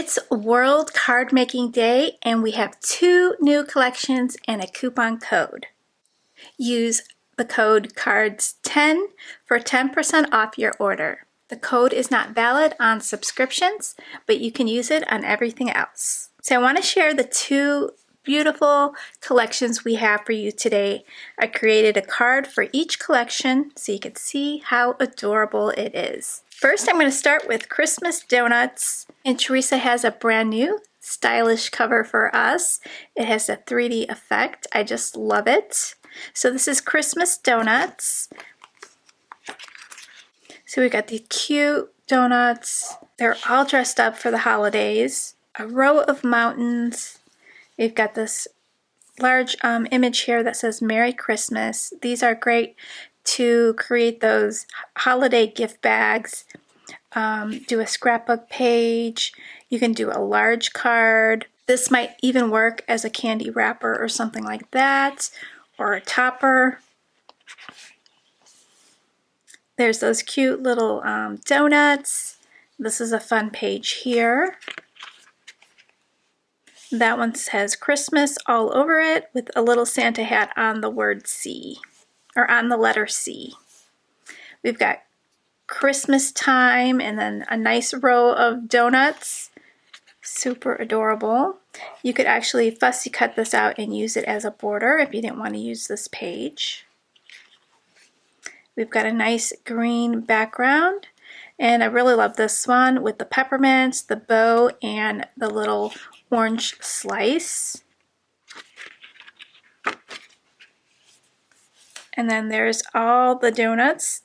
It's World Card Making Day and we have 2 new collections and a coupon code. Use the code CARDS10 for 10% off your order. The code is not valid on subscriptions, but you can use it on everything else. So I want to share the 2 beautiful collections we have for you today. I created a card for each collection so you can see how adorable it is. First, I'm going to start with Christmas Donuts, and Teresa has a brand new stylish cover for us. It has a 3D effect. I just love it. So this is Christmas Donuts. So we got the cute donuts. They're all dressed up for the holidays. A row of mountains. We've got this large image here that says Merry Christmas. These are great to create those holiday gift bags. Do a scrapbook page. You can do a large card. This might even work as a candy wrapper or something like that, or a topper. There's those cute little donuts. This is a fun page here. That one says Christmas all over it with a little Santa hat on the word C, or on the letter C. We've got Christmas time and then a nice row of donuts. Super adorable. You could actually fussy cut this out and use it as a border if you didn't want to use this page. We've got a nice green background, and I really love this one with the peppermints, the bow, and the little orange slice. And then there's all the donuts.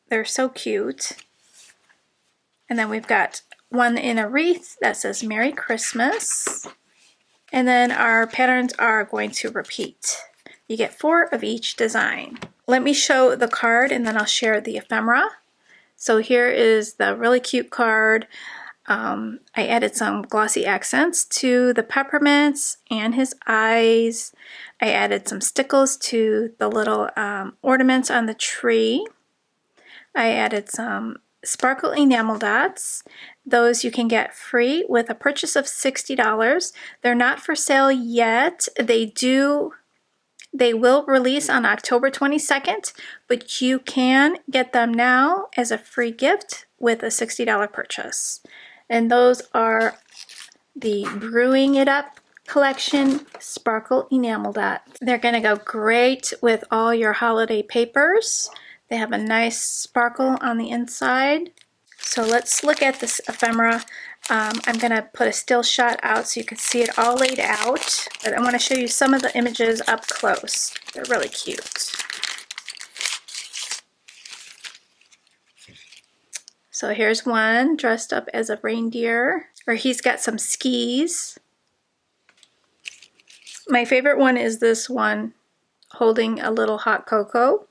They're so cute. And then we've got one in a wreath that says Merry Christmas. And then our patterns are going to repeat. You get 4 of each design. Let me show the card and then I'll share the ephemera. So here is the really cute card. I added some glossy accents to the peppermints and his eyes. I added some stickles to the little ornaments on the tree. I added some sparkle enamel dots. Those you can get free with a purchase of $60. They're not for sale yet. They will release on October 22nd, but you can get them now as a free gift with a $60 purchase. And those are the Brewing It Up collection sparkle enamel dots. They're going to go great with all your holiday papers. They have a nice sparkle on the inside. So let's look at this ephemera. I'm going to put a still shot out so you can see it all laid out. But I want to show you some of the images up close. They're really cute. So here's one dressed up as a reindeer, or he's got some skis. My favorite one is this one holding a little hot cocoa.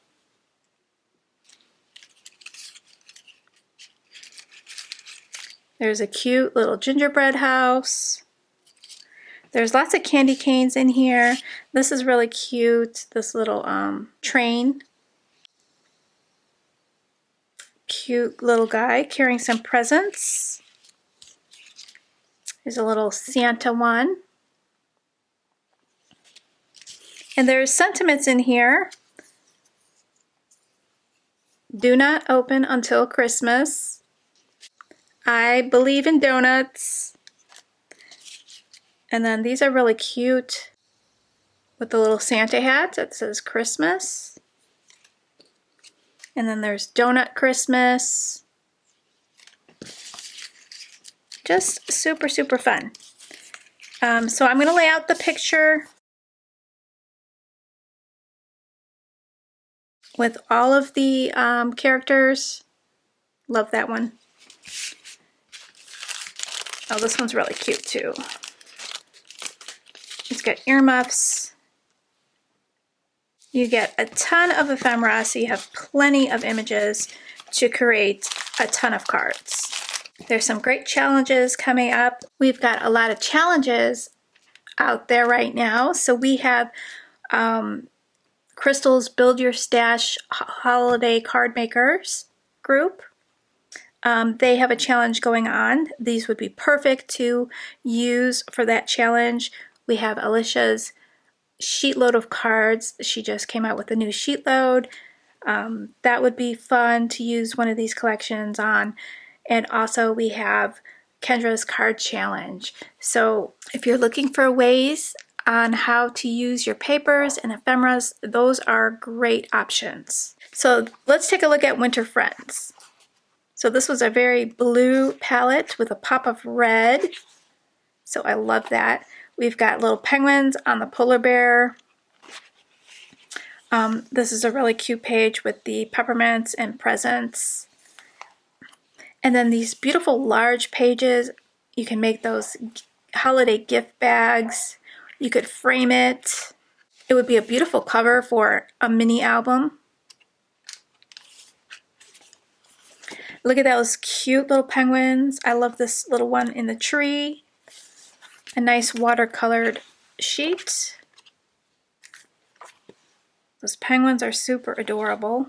There's a cute little gingerbread house. There's lots of candy canes in here. This is really cute, this little train. Cute little guy carrying some presents. There's a little Santa one. And there's sentiments in here. Do not open until Christmas. I believe in donuts. And then these are really cute with the little Santa hat that says Christmas. And then there's Donut Christmas. Just super, super fun. So I'm going to lay out the picture with all of the characters. Love that one. Oh, this one's really cute too. It's got earmuffs. You get a ton of ephemera, so you have plenty of images to create a ton of cards. There's some great challenges coming up. We've got a lot of challenges out there right now. So we have Crystal's Build Your Stash Holiday Card Makers group. they have a challenge going on. These would be perfect to use for that challenge. We have Alicia's sheet load of cards. She just came out with a new sheet load. That would be fun to use one of these collections on. And also we have Kendra's card challenge. So if you're looking for ways on how to use your papers and ephemeras, those are great options. So let's take a look at Winter Friends. So this was a very blue palette with a pop of red. So I love that. We've got little penguins on the polar bear. This is a really cute page with the peppermints and presents. And then these beautiful large pages. You can make those holiday gift bags. You could frame it. It would be a beautiful cover for a mini album. Look at those cute little penguins. I love this little one in the tree. A nice watercolored sheet. Those penguins are super adorable.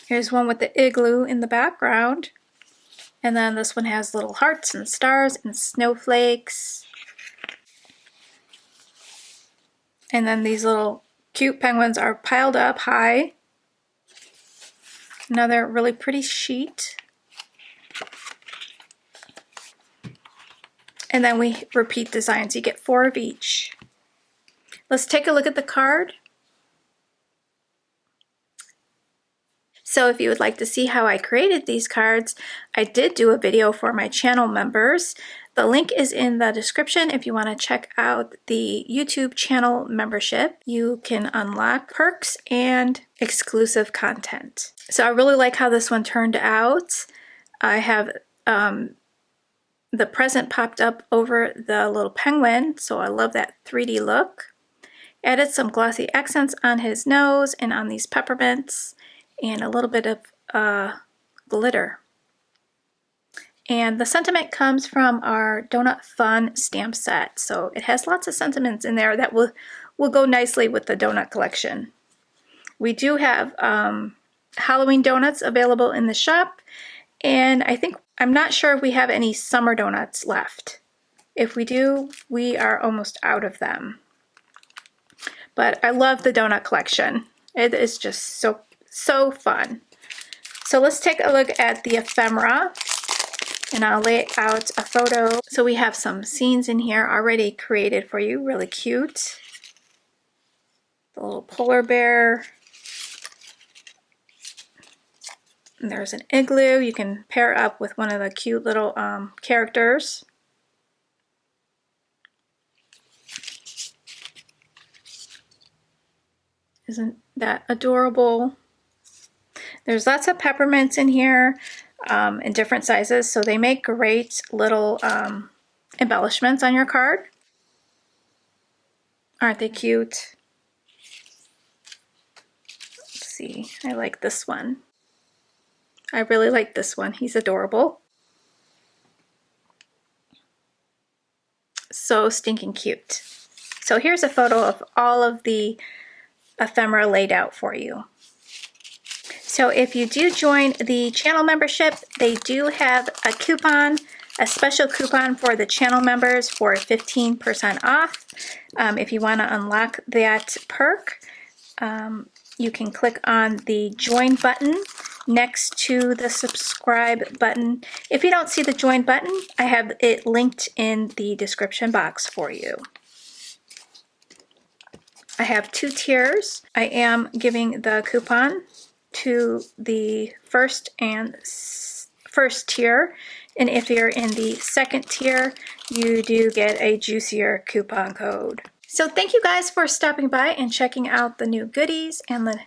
Here's one with the igloo in the background. And then this one has little hearts and stars and snowflakes. And then these little cute penguins are piled up high. Another really pretty sheet. And then we repeat designs. You get 4 of each. Let's take a look at the card. So if you would like to see how I created these cards, I did do a video for my channel members. The link is in the description if you want to check out the YouTube channel membership. You can unlock perks and exclusive content. So I really like how this one turned out. I have the present popped up over the little penguin, so I love that 3D look. Added some glossy accents on his nose and on these peppermints, and a little bit of glitter. And the sentiment comes from our Donut Fun stamp set, so it has lots of sentiments in there that will go nicely with the donut collection. We do have Halloween donuts available in the shop, and I'm not sure if we have any summer donuts left. If we do, we are almost out of them. But I love the donut collection. It is just so fun. So let's take a look at the ephemera, and I'll lay out a photo. So we have some scenes in here already created for you, really cute. The little polar bear. And there's an igloo. You can pair up with one of the cute little characters. Isn't that adorable? There's lots of peppermints in here in different sizes, so they make great little embellishments on your card. Aren't they cute? Let's see, I like this one. I really like this one. He's adorable. So stinking cute. So here's a photo of all of the ephemera laid out for you. So if you do join the channel membership, they do have a coupon, a special coupon for the channel members for 15% off. If you want to unlock that perk, you can click on the join button next to the subscribe button. If you don't see the join button, I have it linked in the description box for you. I have 2 tiers. I am giving the coupon to the first tier, and if you're in the second tier, you do get a juicier coupon code. So thank you guys for stopping by and checking out the new goodies and the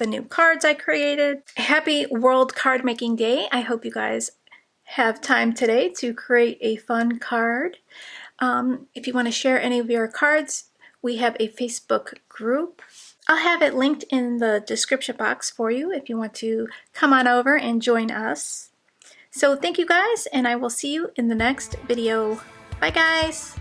new cards I created. Happy World Card Making Day. I hope you guys have time today to create a fun card. If you want to share any of your cards, we have a Facebook group. I'll have it linked in the description box for you if you want to come on over and join us. So thank you guys, and I will see you in the next video. Bye guys!